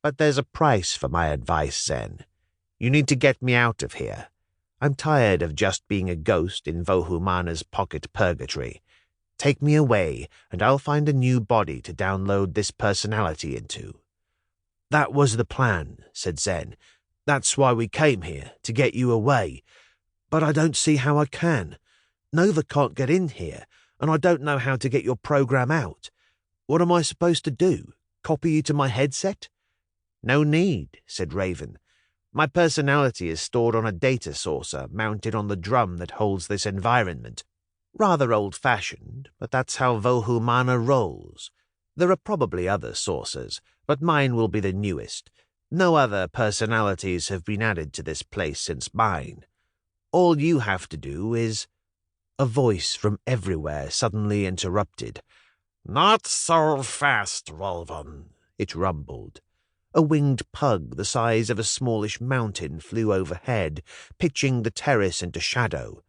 But there's a price for my advice, Zen. You need to get me out of here. I'm tired of just being a ghost in Vohumana's pocket purgatory. Take me away, and I'll find a new body to download this personality into." "That was the plan," said Zen. "That's why we came here, to get you away. But I don't see how I can. Nova can't get in here, and I don't know how to get your program out. What am I supposed to do? Copy you to my headset?" "No need," said Raven. "My personality is stored on a data saucer mounted on the drum that holds this environment. Rather old-fashioned, but that's how Vohumana rolls. There are probably other saucers, but mine will be the newest. No other personalities have been added to this place since mine. All you have to do is—" A voice from everywhere suddenly interrupted. "Not so fast, Raven," it rumbled. A winged pug the size of a smallish mountain flew overhead, pitching the terrace into shadow.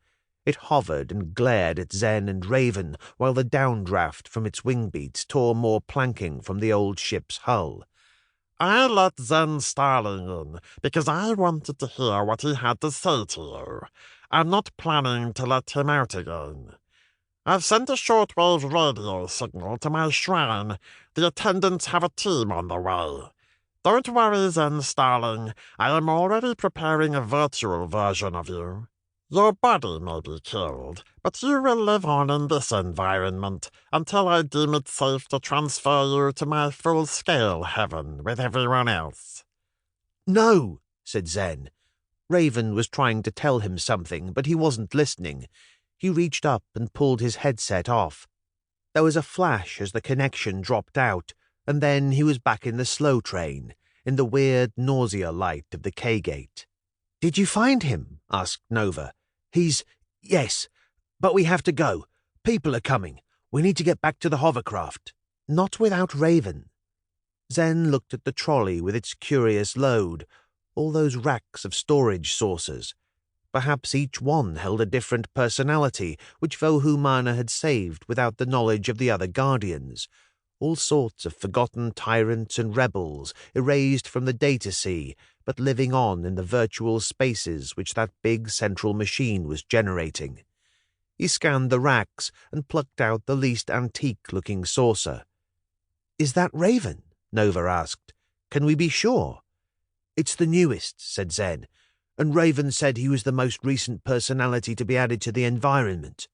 It hovered and glared at Zen and Raven while the downdraft from its wingbeats tore more planking from the old ship's hull. "I let Zen Starling in because I wanted to hear what he had to say to you. I'm not planning to let him out again. I've sent a shortwave radio signal to my shrine. The attendants have a team on the way. Don't worry, Zen Starling. I am already preparing a virtual version of you. Your body may be killed, but you will live on in this environment until I deem it safe to transfer you to my full-scale heaven with everyone else." "No," said Zen. Raven was trying to tell him something, but he wasn't listening. He reached up and pulled his headset off. There was a flash as the connection dropped out, and then he was back in the slow train, in the weird nausea light of the K-gate. "Did you find him?" asked Nova. Yes, but we have to go. People are coming. We need to get back to the hovercraft." "Not without Raven." Zen looked at the trolley with its curious load, all those racks of storage saucers. Perhaps each one held a different personality which Vohumana had saved without the knowledge of the other Guardians. All sorts of forgotten tyrants and rebels erased from the data sea, but living on in the virtual spaces which that big central machine was generating. He scanned the racks and plucked out the least antique-looking saucer. "Is that Raven?" Nova asked. "Can we be sure?" "It's the newest," said Zen, "and Raven said he was the most recent personality to be added to the environment."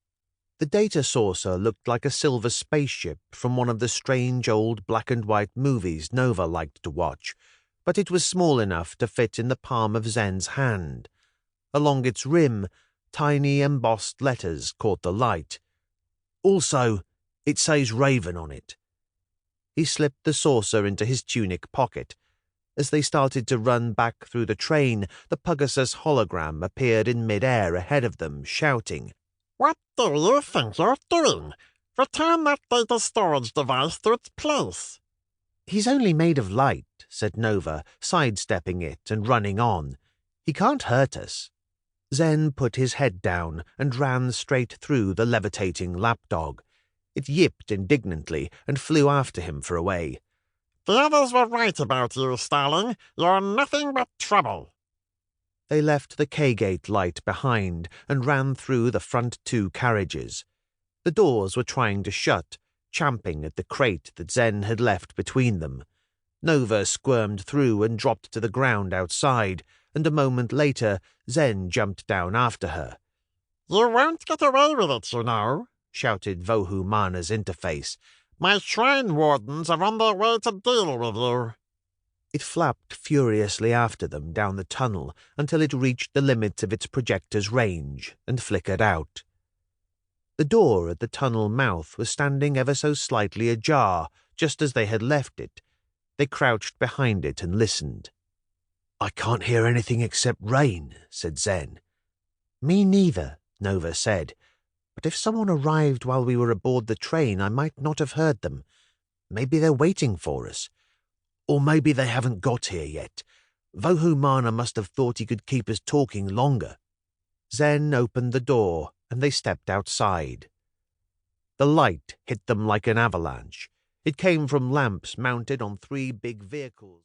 The data saucer looked like a silver spaceship from one of the strange old black-and-white movies Nova liked to watch, but it was small enough to fit in the palm of Zen's hand. Along its rim, tiny embossed letters caught the light. "Also, it says Raven on it." He slipped the saucer into his tunic pocket. As they started to run back through the train, the Pegasus hologram appeared in mid-air ahead of them, shouting, "What do you think you're doing? Return that data storage device to its place." "He's only made of light," said Nova, sidestepping it and running on. "He can't hurt us." Zen put his head down and ran straight through the levitating lapdog. It yipped indignantly and flew after him for a way. "The others were right about you, Starling. You're nothing but trouble." They left the K-gate light behind and ran through the front two carriages. The doors were trying to shut, champing at the crate that Zen had left between them. Nova squirmed through and dropped to the ground outside, and a moment later Zen jumped down after her. "You won't get away with it, you know," shouted Vohumana's interface. "My shrine wardens are on their way to deal with you." It flapped furiously after them down the tunnel until it reached the limit of its projector's range and flickered out. The door at the tunnel mouth was standing ever so slightly ajar, just as they had left it. They crouched behind it and listened. "I can't hear anything except rain," said Zen. "Me neither," Nova said. "But if someone arrived while we were aboard the train, I might not have heard them. Maybe they're waiting for us. Or maybe they haven't got here yet. Vohumana must have thought he could keep us talking longer." Zen opened the door, and they stepped outside. The light hit them like an avalanche. It came from lamps mounted on 3 big vehicles.